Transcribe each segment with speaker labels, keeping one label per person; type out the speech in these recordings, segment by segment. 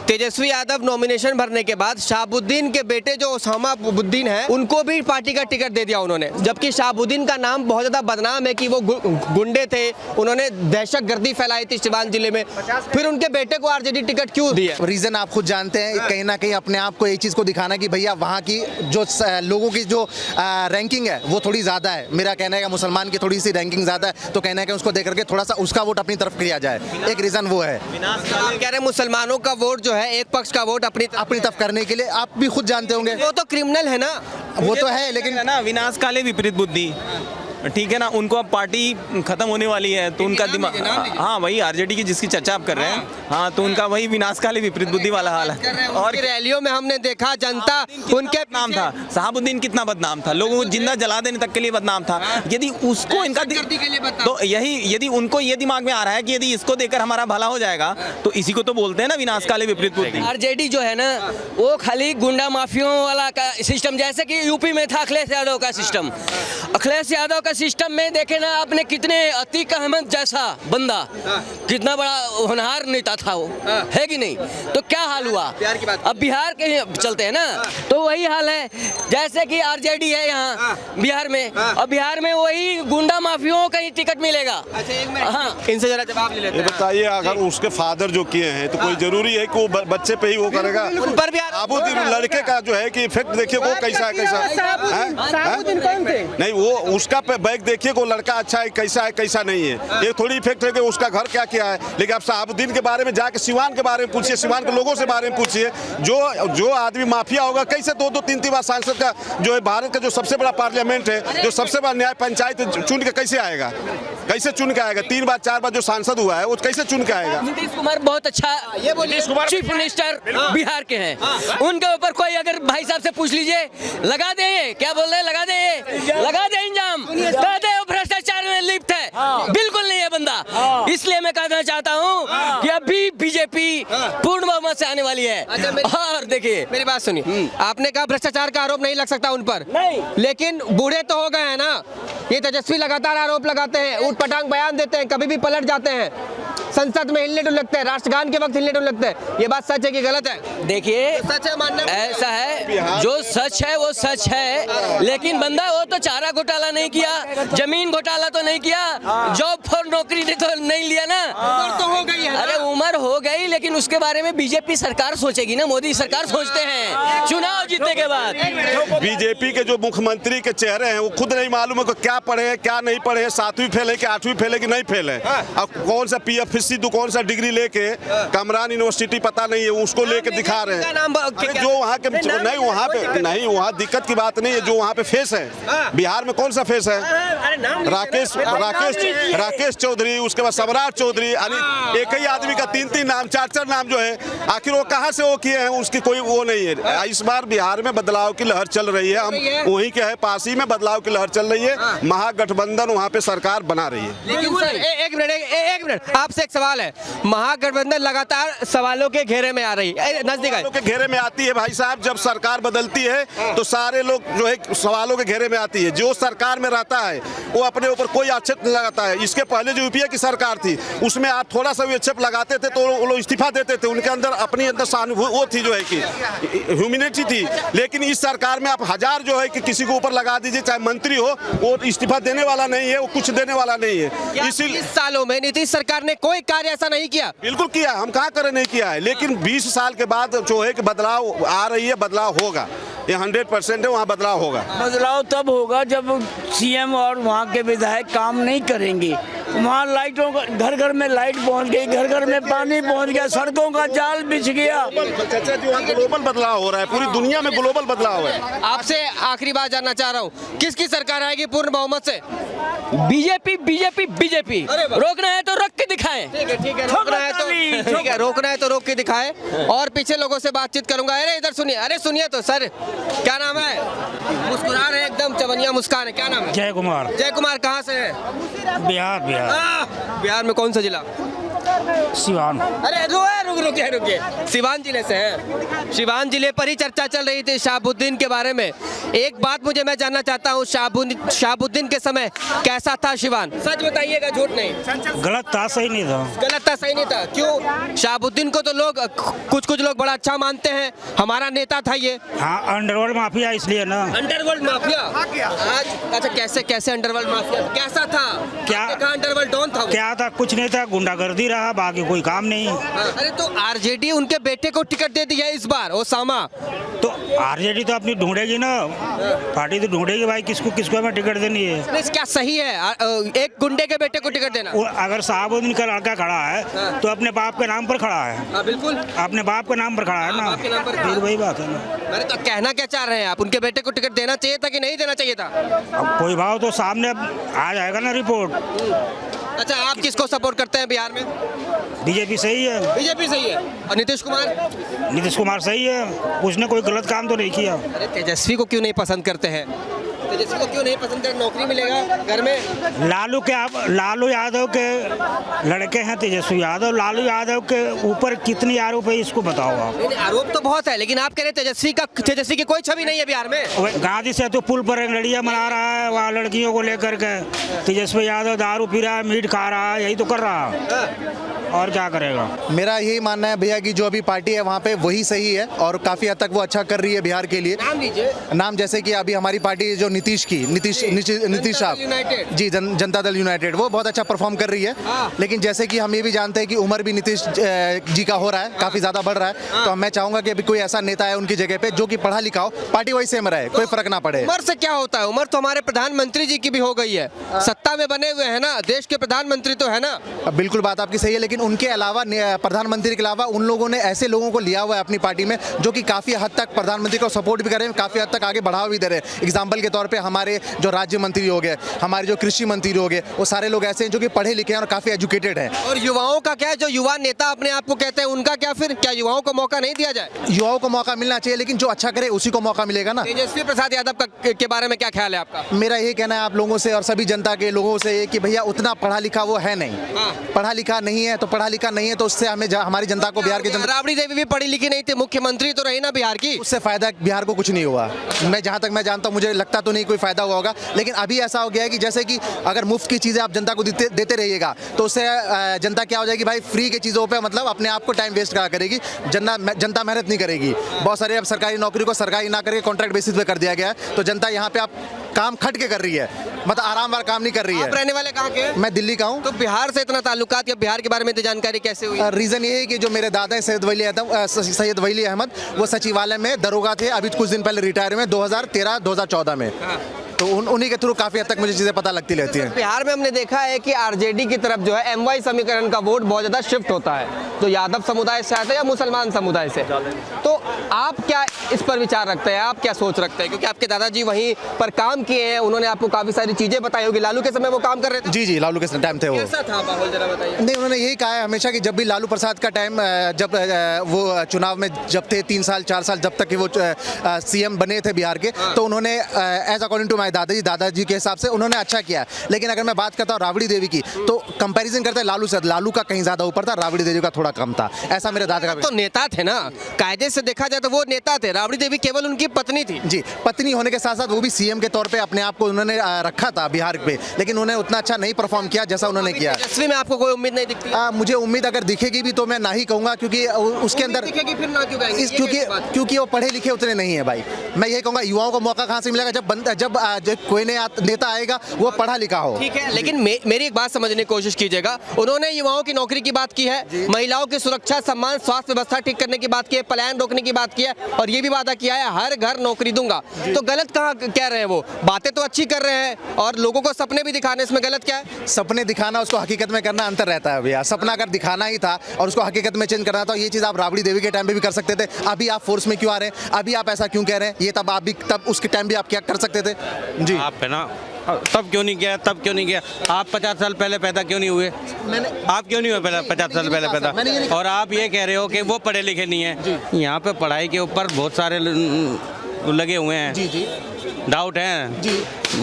Speaker 1: Tejashwi Yadav nomination भरने के बाद शहाबुद्दीन के बेटे जो ओसामा बुद्दीन है उनको भी पार्टी का टिकट दे दिया उन्होंने, जबकि शहाबुद्दीन का नाम बहुत ज्यादा बदनाम है कि वो गुंडे थे, उन्होंने दहशतगर्दी फैलाई थी सिवान जिले में, फिर उनके बेटे को आरजेडी टिकट क्यों दिया?
Speaker 2: रीजन आप खुद जानते हैं, कहीं ना कहीं अपने आप को एक चीज को दिखाना कि भैया वहाँ की जो लोगों की जो रैंकिंग है वो थोड़ी ज्यादा है। मेरा कहना है कि मुसलमान की थोड़ी सी रैंकिंग ज्यादा है, तो कहना है कि उसको देख करके थोड़ा सा उसका वोट अपनी तरफ किया जाए, एक रीजन वो है।
Speaker 1: आप कह रहे हैं मुसलमानों का वोट जो है, एक पक्ष का वोट अपनी
Speaker 2: तरफ करने के लिए, आप भी खुद जानते होंगे
Speaker 1: वो तो क्रिमिनल है ना,
Speaker 2: वो तो है, लेकिन
Speaker 3: ना विनाशकाले विपरीत बुद्धि, ठीक है ना, उनको अब पार्टी खत्म होने वाली है तो उनका दिमाग, हाँ वही आरजेडी की जिसकी चर्चा आप कर रहे हैं, हाँ तो उनका वही विनाशकाले विपरीत बुद्धि वाला हाल है।
Speaker 1: और रैलियों में हमने देखा जनता उनके
Speaker 3: नाम था, शहाबुद्दीन कितना बदनाम था, लोगों को जिंदा जला देने तक के लिए बदनाम था। यदि उसको इनका तो यही, यदि उनको ये दिमाग में आ रहा है कि यदि इसको देकर हमारा भला हो जाएगा तो इसी को तो बोलते हैं ना विनाशकाले विपरीत बुद्धि।
Speaker 4: आरजेडी जो है ना वो खाली गुंडा माफियों वाला का सिस्टम, जैसे कि यूपी में था अखिलेश यादव का सिस्टम। अखिलेश यादव का सिस्टम में देखे ना आपने कितने अतीक अहमद जैसा बंदा, कितना बड़ा होनहार नेता था वो, है कि नहीं? तो क्या हाल हुआ? अब बिहार के चलते हैं ना तो वही हाल है, जैसे कि आरजेडी है यहाँ बिहार में, और बिहार में वही गुंडा माफियों का ही टिकट मिलेगा।
Speaker 1: हाँ, इनसे जरा जवाब ले लेते हैं।
Speaker 5: बताइए, अगर उसके फादर जो किए हैं तो कोई जरूरी है कि वो बच्चे पे ही वो करेगा?
Speaker 1: उन पर भी
Speaker 5: शहाबुद्दीन लड़के का जो है कि इफेक्ट देखिए वो कैसा है, नहीं वो उसका बैग देखिए को लड़का अच्छा है कैसा नहीं है, ये थोड़ी इफेक्ट है कि उसका घर क्या किया है। लेकिन आप शहाबुद्दीन के बारे में जाके सिवान के बारे में पूछिए, सिवान के लोगों से बारे में पूछिए, जो आदमी माफिया होगा कैसे 2-2 3-3 बार सांसद का जो है भारत का जो सबसे बड़ा पार्लियामेंट है, जो सबसे बड़ा न्याय पंचायत चुन के कैसे आएगा, कैसे चुन के आएगा? 3 बार 4 बार जो सांसद हुआ है वो कैसे चुन के आएगा?
Speaker 4: नीतीश कुमार बहुत अच्छा चीफ मिनिस्टर बिहार के हैं, उनके ऊपर कोई अगर भाई साहब से पूछ लीजिए, लगा दे, क्या बोल रहे हैं, लगा दे इंजाम, कह दे भ्रष्टाचार में लिप्त है, बिल्कुल नहीं है बंदा। इसलिए मैं कहना चाहता हूँ कि अभी बीजेपी पूर्ण बहुमत से आने वाली है। और देखिए
Speaker 1: मेरी बात सुनिए, आपने कहा भ्रष्टाचार का आरोप नहीं लग सकता उन पर,
Speaker 4: नहीं,
Speaker 1: लेकिन बूढ़े तो हो गए हैं ना, ये तेजस्वी लगातार आरोप लगाते हैं, ऊट पटांग बयान देते हैं, कभी भी पलट जाते हैं, संसद में हिलने डुलकते हैं, राष्ट्रगान के वक्त हिलने डुलकते हैं। ये बात सच है कि गलत है?
Speaker 4: देखिए
Speaker 1: सच है, मानना
Speaker 4: ऐसा है, जो सच है वो सच है, लेकिन बंदा वो तो चारा घोटाला नहीं किया, जमीन घोटाला तो नहीं किया, जॉब फॉर नौकरी तो नहीं लिया ना,
Speaker 1: उम्र तो हो गई है।
Speaker 4: अरे उम्र हो गई, लेकिन उसके बारे में बीजेपी सरकार सोचेगी ना, मोदी सरकार सोचते हैं चुनाव जीतने के बाद।
Speaker 5: बीजेपी के जो मुख्यमंत्री के चेहरे हैं वो खुद नहीं मालूम है क्या पढ़े हैं क्या नहीं पढ़े हैं, 7वीं फेल है कि 8वीं फेल है कि नहीं फेल है, अब कौन सा PF सिद्धू कौन सा डिग्री लेके कमरान यूनिवर्सिटी पता नहीं है उसको लेके दिखा रहे हैं। जो वहाँ के नहीं वहाँ दिक्कत की बात नहीं है, जो वहाँ पे फेस है बिहार में कौन सा फेस है? राकेश चौधरी, उसके बाद सम्राट चौधरी, यानी एक ही आदमी का 3-3 नाम 4-4 नाम जो है, आखिर वो कहाँ से वो किए हैं, उसकी कोई वो नहीं है। इस बार बिहार में बदलाव की लहर चल रही है, हम वहीं के है, पासी में बदलाव की लहर चल रही है, महागठबंधन वहाँ पे सरकार बना रही है।
Speaker 1: लेकिन सर एक मिनट आपसे एक सवाल है, महागठबंधन लगातार सवालों के घेरे में आ रही है, नजदीक
Speaker 5: के घेरे में आती है भाई साहब, जब सरकार बदलती है तो सारे लोग जो है सवालों के घेरे में आती है। जो सरकार में रहता है वो अपने ऊपर कोई आक्षेप नहीं लगाता है। इसके पहले जो यूपीए की सरकार थी उसमें आप थोड़ा सा भी आक्षेप लगाते थे तो वो लोग इस्तीफा देते थे, उनके अंदर अपनी अंदर वो थी जो है कि ह्यूमैनिटी थी। लेकिन इस सरकार में आप 1000 जो है कि किसी को ऊपर लगा दीजिए, चाहे मंत्री हो, वो इस्तीफा देने वाला नहीं है, वो कुछ देने वाला नहीं है। इसीलिए
Speaker 1: 20 सालों में नीतीश सरकार ने कोई कार्य ऐसा नहीं किया।
Speaker 5: बिल्कुल किया, हम कहाँ करे नहीं किया है, लेकिन 20 साल के बाद जो है कि बदलाव आ रही है, बदलाव होगा, ये 100% है, वहाँ बदलाव होगा।
Speaker 6: बदलाव तब होगा जब CM और वहाँ के विधायक काम नहीं करेंगे। वहाँ लाइटों का घर घर में लाइट पहुँच गई, घर घर में पानी पहुँच गया, सड़कों का जाल बिछ गया।
Speaker 5: चाचा जी, वहाँ ग्लोबल बदलाव हो रहा है, पूरी दुनिया में ग्लोबल बदलाव है।
Speaker 1: आपसे आखिरी बात जानना चाह रहा हूँ, किसकी सरकार आएगी पूर्ण बहुमत से?
Speaker 4: बीजेपी। रोकना है तो रोक के दिखाएं।
Speaker 1: ठीक है, रोकना है तो रोक के दिखाए। और पीछे लोगों से बातचीत करूंगा। अरे इधर सुनिए, अरे सुनिए तो सर, क्या नाम है? मुस्कुरा रहे एकदम चवनिया मुस्कान है, क्या नाम है?
Speaker 7: जय कुमार।
Speaker 1: जय कुमार, कहाँ से है?
Speaker 7: बिहार।
Speaker 1: बिहार में कौन सा जिला?
Speaker 7: सिवान।
Speaker 1: अरे रुकिए सिवान जिले से हैं। सिवान जिले पर ही चर्चा चल रही थी शहाबुद्दीन के बारे में। एक बात मैं जानना चाहता हूँ, शहाबुद्दीन के समय कैसा था सिवान? सच बताइएगा, झूठ नहीं।
Speaker 7: गलत था, सही नहीं था।
Speaker 1: गलत था, सही नहीं था। क्यों? शहाबुद्दीन को तो लोग कुछ लोग बड़ा अच्छा मानते हैं, हमारा नेता था ये।
Speaker 7: हाँ, अंडरवर्ल्ड माफिया इसलिए ना।
Speaker 1: अंडरवर्ल्ड माफिया आज? अच्छा, कैसे अंडरवर्ल्ड माफिया? कैसा था?
Speaker 7: क्या
Speaker 1: अंडरवर्ल्ड डॉन था वो?
Speaker 7: क्या था? कुछ नहीं था, गुंडागर्दी रहा, बाकी कोई काम नहीं।
Speaker 1: अरे तो आरजेडी उनके बेटे को टिकट दे दिया इस बार, ओसामा।
Speaker 7: तो आरजेडी तो अपनी ढूंढेगी ना, पार्टी तो ढूंढेगी भाई, किसको हमें टिकट देनी है।
Speaker 1: नहीं, क्या सही है एक गुंडे के बेटे को टिकट देना?
Speaker 7: अगर शहाबुद्दीन का लड़का खड़ा है तो अपने बाप के नाम पर खड़ा है।
Speaker 1: बिल्कुल
Speaker 7: अपने बाप के नाम पर खड़ा है ना,
Speaker 1: बाप के नाम पर
Speaker 7: फिर वही बात है ना।
Speaker 1: अरे तो कहना क्या चाह रहे हैं आप? उनके बेटे को टिकट देना चाहिए था कि नहीं देना चाहिए था?
Speaker 7: अब कोई भाव तो सामने आ जाएगा ना रिपोर्ट।
Speaker 1: अच्छा, आप किसको सपोर्ट करते हैं बिहार में?
Speaker 7: बीजेपी सही है।
Speaker 1: बीजेपी सही है। और नीतीश कुमार
Speaker 7: सही है, उसने कोई गलत काम तो नहीं किया।
Speaker 1: अरे तेजस्वी को क्यों नहीं पसंद करते हैं? तेजस्वी को क्यों नहीं पसंद करते? नौकरी मिलेगा घर में।
Speaker 7: लालू यादव के लड़के हैं तेजस्वी यादव। लालू यादव के ऊपर कितनी आरोप है, इसको बताओ आप।
Speaker 1: नहीं, आरोप तो बहुत है, लेकिन आप कह रहे हैं तेजस्वी की कोई छवि नहीं है बिहार में।
Speaker 7: गांधी से तो पुल पर लड़ियां मना रहा है, वहाँ लड़कियों को लेकर के। तेजस्वी यादव दारू पी रहा है, मीट खा रहा है, यही तो कर रहा है, और क्या करेगा।
Speaker 2: मेरा यही मानना है भैया कि जो अभी पार्टी है वहाँ पे वही सही है और काफ़ी हद तक वो अच्छा कर रही है बिहार के लिए।
Speaker 1: नाम लीजिए।
Speaker 2: नाम जैसे कि अभी हमारी पार्टी जो नीतीश साहब जी, जनता दल यूनाइटेड, वो बहुत अच्छा परफॉर्म कर रही है। लेकिन जैसे कि हम ये भी जानते हैं कि उम्र भी नीतीश जी का हो रहा है, काफ़ी ज़्यादा बढ़ रहा है। तो मैं चाहूँगा कि अभी कोई ऐसा नेता है उनकी जगह पे जो कि पढ़ा लिखा हो, पार्टी वही सेम रहे, कोई फर्क ना पड़े।
Speaker 1: उम्र से क्या होता है? उम्र तो हमारे प्रधानमंत्री जी की भी हो गई है, सत्ता में बने हुए हैं ना, देश के प्रधानमंत्री तो है ना।
Speaker 2: बिल्कुल बात आपकी सही है, लेकिन उनके अलावा प्रधानमंत्री के अलावा उन लोगों ने ऐसे लोगों को लिया हुआ है अपनी पार्टी में जो कि काफ़ी हद तक प्रधानमंत्री को सपोर्ट भी कर रहे हैं, काफ़ी हद तक आगे बढ़ावा भी दे रहे हैं। एग्जाम्पल के तौर पे हमारे जो राज्य मंत्री हो गए, हमारे जो कृषि मंत्री हो गए, वो सारे लोग ऐसे हैं जो कि पढ़े लिखे हैं और काफ़ी एजुकेटेड हैं।
Speaker 1: और युवाओं का क्या है? जो युवा नेता अपने आप को कहते हैं, उनका क्या? फिर क्या युवाओं को मौका नहीं दिया जाए?
Speaker 2: युवाओं को मौका मिलना चाहिए, लेकिन जो अच्छा करे उसी को मौका मिलेगा ना।
Speaker 1: तेजस्वी प्रसाद यादव के बारे में क्या ख्याल है आपका?
Speaker 2: मेरा यही कहना है आप लोगों से और सभी जनता के लोगों से कि भैया उतना पढ़ा लिखा वो है नहीं। पढ़ा लिखा नहीं है तो पढ़ा लिखा नहीं है, तो उससे हमें हमारी जनता को, बिहार की जनता।
Speaker 1: राबड़ी देवी भी पढ़ी लिखी नहीं थी, मुख्यमंत्री तो रही ना बिहार की।
Speaker 2: उससे फायदा बिहार को कुछ नहीं हुआ। मैं जहाँ तक मैं जानता हूँ, मुझे लगता तो नहीं कोई फायदा हुआ होगा। लेकिन अभी ऐसा हो गया है कि जैसे कि अगर मुफ्त की चीज़ें आप जनता को देते रहिएगा तो उससे जनता क्या हो जाएगी भाई, फ्री की चीज़ों पे मतलब अपने आप को टाइम वेस्ट करा करेगी, जनता मेहनत नहीं करेगी। बहुत सारे अब सरकारी नौकरी को सरकारी ना करके कॉन्ट्रैक्ट बेसिस पे कर दिया गया है, तो जनता यहाँ पे आप काम खट के कर रही है, मतलब आराम वाला काम नहीं कर रही है।
Speaker 1: आप रहने वाले कहाँ के हैं?
Speaker 2: मैं दिल्ली का हूँ।
Speaker 1: तो बिहार से इतना ताल्लुकात या बिहार के बारे में इतनी जानकारी कैसे हुई?
Speaker 2: रीज़न ये है कि जो मेरे दादा है सैयद वली अहमद, वो सचिवालय में दरोगा थे, अभी कुछ दिन पहले रिटायर हुए 2013-2014 में। तो उन्हीं के थ्रू काफ़ी हद तक मुझे चीज़ें पता लगती रहती हैं।
Speaker 1: बिहार में हमने देखा है कि आरजेडी की तरफ जो है एमवाई समीकरण का वोट बहुत ज़्यादा शिफ्ट होता है, तो यादव समुदाय से आता है या मुसलमान समुदाय से। तो आप क्या इस पर विचार रखते हैं? आप क्या सोच रखते हैं? क्योंकि आपके दादाजी वहीं पर काम किए हैं, उन्होंने आपको काफ़ी सारी चीज़ें बताई होगी। लालू के समय वो काम कर रहे थे?
Speaker 2: जी, लालू के टाइम थे वो।
Speaker 1: कैसा था माहौल, जरा बताइए।
Speaker 2: नहीं, उन्होंने यही कहा है हमेशा कि जब भी लालू प्रसाद का टाइम, जब वो चुनाव में जब थे 3 साल 4 साल, जब तक कि वो सीएम बने थे बिहार के, तो उन्होंने एज अकॉर्डिंग टू माई दादाजी के हिसाब से उन्होंने अच्छा किया। लेकिन अगर मैं बात करता हूँ राबड़ी देवी की, तो कंपैरिजन करते हैं लालू से, लालू का कहीं ज़्यादा ऊपर था, राबड़ी देवी का थोड़ा कम था, ऐसा मेरे दादा का।
Speaker 1: तो नेता थे ना, कायदे से देखा जाए तो वो नेता थे। राबड़ी देवी केवल उनकी पत्नी थी।
Speaker 2: जी, पत्नी होने के साथ साथ वो भी सीएम के तौर पे अपने आप को उन्होंने रखा था बिहार पे, लेकिन उन्होंने उतना अच्छा नहीं परफॉर्म किया जैसा उन्होंने किया।
Speaker 1: तेजस्वी में आपको कोई उम्मीद नहीं दिखती?
Speaker 2: मुझे उम्मीद अगर दिखेगी भी तो मैं ना ही कहूँगा, क्योंकि उसके अंदर
Speaker 1: फिर ना क्यों कहेंगे?
Speaker 2: क्योंकि वो पढ़े लिखे उतने नहीं है भाई। मैं ये कहूँगा युवाओं को मौका कहाँ से मिलेगा? जब कोई नेता आएगा वो पढ़ा लिखा हो।
Speaker 1: ठीक है, लेकिन मेरी एक बात समझने की कोशिश कीजिएगा। उन्होंने युवाओं की नौकरी की बात की है, महिलाओं की सुरक्षा, सम्मान, स्वास्थ्य व्यवस्था ठीक करने की बात की है, पलायन रोकने की बात की है, और ये भी वादा किया है हर घर नौकरी दूंगा। तो गलत कहाँ कह रहे हैं? वो बातें तो अच्छी कर रहे हैं और लोगों को सपने भी दिखाने, इसमें गलत क्या है?
Speaker 2: सपने दिखाना उसको हकीकत में करना अंतर रहता है भैया। सपना अगर दिखाना ही था और उसको हकीकत में चेंज करना था, ये चीज़ आप राबड़ी देवी के टाइम पे भी कर सकते थे। अभी आप फोर्स में क्यों आ रहे हैं? अभी आप ऐसा क्यों कह रहे हैं? ये तब उसके टाइम भी आप क्या कर सकते थे? जी,
Speaker 8: आप है ना, तब क्यों नहीं किया, तब क्यों नहीं किया? आप 50 साल पहले पैदा क्यों नहीं हुए? आप क्यों नहीं हुए पहले 50 साल पहले पैदा? और आप ये कह रहे हो कि वो पढ़े लिखे नहीं है। यहाँ पे पढ़ाई के ऊपर बहुत सारे वो लगे हुए हैं।
Speaker 2: जी जी
Speaker 8: डाउट है
Speaker 2: जी।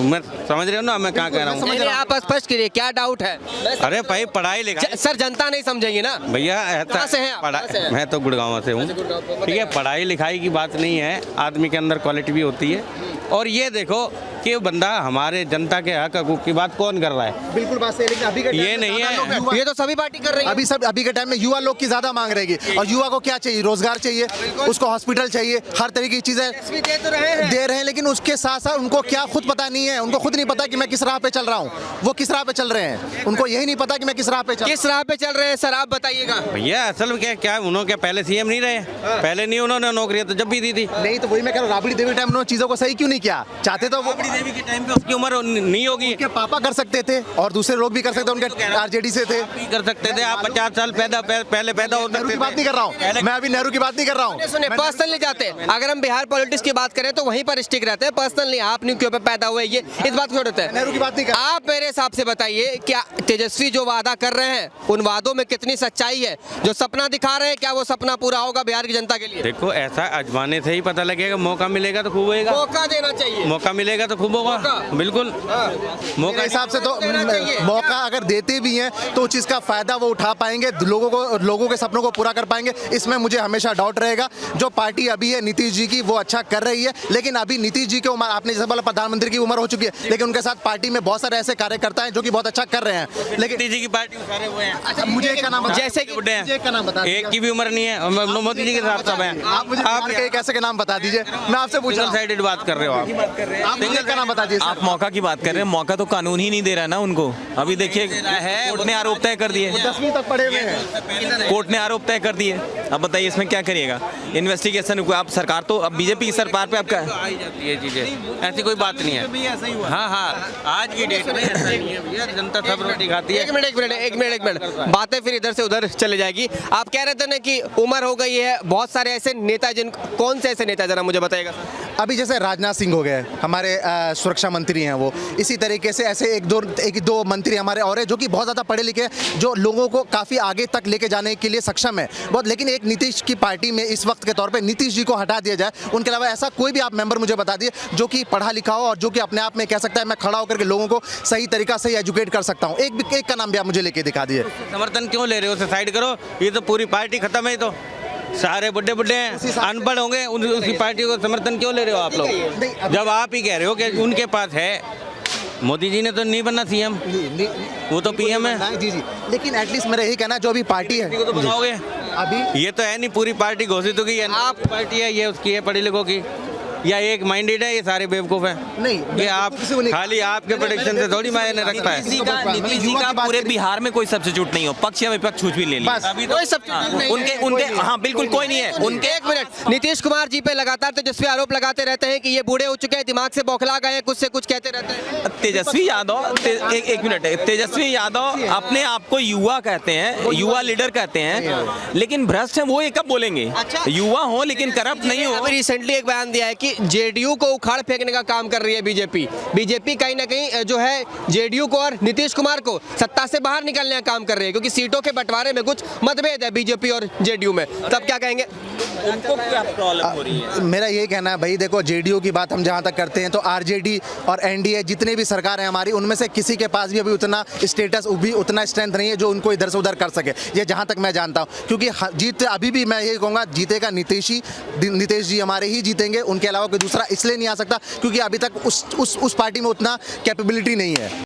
Speaker 8: मैं समझ रहे हो ना मैं कहाँ कह रहा हूँ।
Speaker 1: नहीं, आप स्पष्ट करिए क्या डाउट है।
Speaker 8: अरे भाई पढ़ाई लिखाई
Speaker 1: सर जनता नहीं समझेगी ना।
Speaker 8: भैया
Speaker 1: कहाँ से हैं आप? कहाँ से हैं?
Speaker 8: मैं तो गुड़गांव से हूँ। ठीक है, पढ़ाई लिखाई की बात नहीं है, आदमी के अंदर क्वालिटी भी होती है। और ये देखो कि बंदा हमारे जनता के हक हकूक की बात कौन कर रहा है।
Speaker 2: बिल्कुल बात सही, लेकिन अभी के
Speaker 8: ये
Speaker 2: टाइम में
Speaker 8: नहीं
Speaker 2: ज़्यादा
Speaker 8: है।
Speaker 2: लोग युवा-
Speaker 1: ये तो सभी पार्टी कर रही है।
Speaker 2: अभी के टाइम में युवा लोग की ज्यादा मांग रहेगी, और युवा को क्या चाहिए, रोजगार चाहिए, उसको हॉस्पिटल चाहिए, हर तरीके की चीजें
Speaker 1: दे तो रहे हैं।
Speaker 2: दे रहे हैं, लेकिन उसके साथ साथ उनको क्या खुद पता नहीं है, उनको खुद नहीं पता कि मैं किस राह पे चल रहा हूँ, वो किस राह पे चल रहे हैं, उनको यही नहीं पता कि मैं किस राह पे चल
Speaker 1: किस राह पे चल रहे हैं सर, आप बताइएगा।
Speaker 8: भैया असल में क्या क्या उन्होंने क्या पहले सीएम नहीं रहे, पहले नहीं उन्होंने नौकरी तो जब भी दी थी।
Speaker 2: नहीं तो वही मैं कह रहा हूँ, राबड़ी देवी टाइम उन्होंने चीजों को सही क्यों नहीं किया, चाहते तो वो
Speaker 8: राबड़ी देवी के टाइम पे उसकी उम्र नहीं होगी।
Speaker 2: उनके पापा कर सकते थे और दूसरे लोग भी कर सकते, उनके आरजेडी से थे।
Speaker 8: भी कर सकते थे, आप 50 साल पहले पैदा हो
Speaker 2: नेहरू
Speaker 8: सकते
Speaker 2: की बात नहीं कर रहा हूँ मैं, अभी नेहरू की बात नहीं कर रहा हूँ।
Speaker 1: सुने पर्सनली जाते हैं, अगर हम बिहार पॉलिटिक्स की बात करें तो वहीं पर स्टिक रहते हैं, पर्सनली आप न्यू क्यों पे पैदा हुए ये इस बात को छोड़ते हैं।
Speaker 2: नेहरू की बात नहीं कर
Speaker 1: आप मेरे हिसाब से बताइए, क्या तेजस्वी जो वादा कर रहे हैं उन वादों में कितनी सच्चाई है, जो सपना दिखा रहे हैं क्या वो सपना पूरा होगा बिहार की जनता के लिए।
Speaker 8: देखो ऐसा आजमाने से ही पता लगेगा, मौका मिलेगा तो खूब होएगा,
Speaker 1: मौका देना चाहिए।
Speaker 8: मौका मिलेगा तो खूब होगा। बिल्कुल
Speaker 2: मेरे हिसाब से तो मौका अगर देते भी हैं तो उस चीज़ का फायदा वो उठा पाएंगे, लोगों के सपनों को पूरा कर पाएंगे, इसमें मुझे हमेशा डाउट रहेगा। जो पार्टी अभी है नीतीश जी की वो अच्छा कर रही है, लेकिन अभी नीतीश जी की उम्र, आपने जैसे बोला प्रधानमंत्री की उम्र हो चुकी है, लेकिन उनके साथ पार्टी में बहुत सारे ऐसे कार्यकर्ता हैं जो कि बहुत अच्छा कर रहे हैं। लेकिन
Speaker 8: मोदी जी की पार्टी में सारे हुए हैं।
Speaker 2: अच्छा, मुझे एक का नाम बता,
Speaker 1: जैसे कि
Speaker 8: बुड्ढे हैं।
Speaker 2: मुझे एक का नाम बता
Speaker 8: एक की भी उम्र नहीं है, मोदी जी के साथ सब हैं।
Speaker 2: आप मुझे बिहार के एक ऐसे के नाम बता दीजिए, मैं आपसे पूछ रहा
Speaker 8: सिंगल
Speaker 2: हूँ।
Speaker 8: साइडेड बात कर रहे हो आप।
Speaker 2: आप मुझे एक का नाम बता दीजिए।
Speaker 3: आप मौका की बात कर रहे हैं, मौका तो कानून ही नहीं दे रहा ना उनको। अभी देखिए कोर्ट ने आरोप तय कर दिए,
Speaker 2: 10वीं तक पढ़े हुए हैं।
Speaker 3: कोर्ट ने आरोप तय कर दिए। अब बताइए इसमें क्या करिएगा, इन्वेस्टिगेशन को आप सरकार तो अब बीजेपी की सरकार पे आपका
Speaker 8: आई जाती है चीजें, ऐसी कोई बात नहीं है। हाँ हाँ, आज की डेट में ऐसा नहीं है भैया, जनता सब रोटी खाती है।
Speaker 1: एक मिनट बातें फिर इधर से उधर चले जाएगी। आप कह रहे थे ना कि उम्र हो गई है, बहुत सारे ऐसे नेता कौन से ऐसे नेता जरा मुझे बताइएगा।
Speaker 2: अभी जैसे राजनाथ सिंह हो गए हमारे सुरक्षा मंत्री हैं, वो इसी तरीके से ऐसे एक दो मंत्री हमारे और हैं जो कि बहुत ज़्यादा पढ़े लिखे हैं, जो लोगों को काफ़ी आगे तक लेके जाने के लिए सक्षम है बहुत। लेकिन एक नीतीश की पार्टी में इस वक्त के तौर पे नीतीश जी को हटा दिया जाए, उनके अलावा ऐसा कोई भी आप मेंबर मुझे बता दिए जो कि पढ़ा लिखा हो और जो कि अपने आप में कह सकता है मैं खड़ा होकर के लोगों को सही तरीका से एजुकेट कर सकता हूँ। एक का नाम भी आप मुझे लेके दिखा दिए।
Speaker 8: समर्थन क्यों ले रहे हो, उसे साइड करो, ये तो पूरी पार्टी खत्म है। तो सारे बुड्ढे हैं, अनपढ़ होंगे, उसी पार्टी को समर्थन क्यों ले रहे हो आप लोग, जब आप ही कह रहे हो कि उनके पास है। मोदी जी ने तो नहीं बनना सीएम, वो तो पीएम है।
Speaker 2: जी जी, लेकिन एटलीस्ट मेरा यही कहना है जो अभी पार्टी है
Speaker 8: को तो बताओगे,
Speaker 2: अभी
Speaker 8: ये तो है नहीं पूरी पार्टी घोषित होगी, आप पार्टी है ये उसकी है पढ़ी लिखों की, या एक माइंडेड है, ये सारे बेवकूफ हैं।
Speaker 2: नहीं,
Speaker 8: ये आप
Speaker 2: किसी को नहीं-
Speaker 8: खाली आपके प्रोडिक्शन से थोड़ी मायने रखता है।
Speaker 3: नीतीश जी का पूरे बिहार में कोई सब्स्टिट्यूट नहीं हो, पक्ष या विपक्ष कुछ भी ले
Speaker 2: बस।
Speaker 3: लीजिए।
Speaker 1: कोई सब्स्टिट्यूट नहीं है।
Speaker 3: उनके हाँ बिल्कुल कोई नहीं है उनके।
Speaker 1: एक मिनट, नीतीश कुमार जी पे लगातार तेजस्वी आरोप लगाते रहते हैं कि ये बूढ़े हो चुके हैं, दिमाग से बौखला गए हैं, कुछ से कुछ कहते रहते हैं।
Speaker 3: तेजस्वी यादव एक मिनट, तेजस्वी यादव अपने आप को युवा कहते हैं, युवा लीडर कहते हैं, लेकिन भ्रष्ट है वो ये कब बोलेंगे। युवा हो लेकिन करप्ट नहीं हो।
Speaker 1: अभी रिसेंटली एक बयान दिया है कि जेडीयू को उखाड़ फेंकने का काम कर रही है बीजेपी कहीं ना कहीं जो है जेडीयू को और नीतीश कुमार को सत्ता से बाहर निकलने का काम कर रही है, क्योंकि सीटों के बंटवारे में कुछ मतभेद है बीजेपी और जेडीयू में। तब क्या कहेंगे,
Speaker 3: उनको क्या प्रॉब्लम हो रही है।
Speaker 2: मेरा यही कहना है भाई, देखो जेडीयू की बात हम जहाँ तक करते हैं तो आरजेडी और एनडीए जितने भी सरकार है हमारी, उनमें से किसी के पास भी अभी उतना स्टेटस भी उतना स्ट्रेंथ नहीं है जो उनको इधर से उधर कर सके, ये जहाँ तक मैं जानता हूँ। क्योंकि जीत अभी भी मैं यही कहूँगा जीतेगा नीतीश जी हमारे ही जीतेंगे, उनके अलावा कोई दूसरा इसलिए नहीं आ सकता क्योंकि अभी तक उस पार्टी में उतना कैपेबिलिटी नहीं है।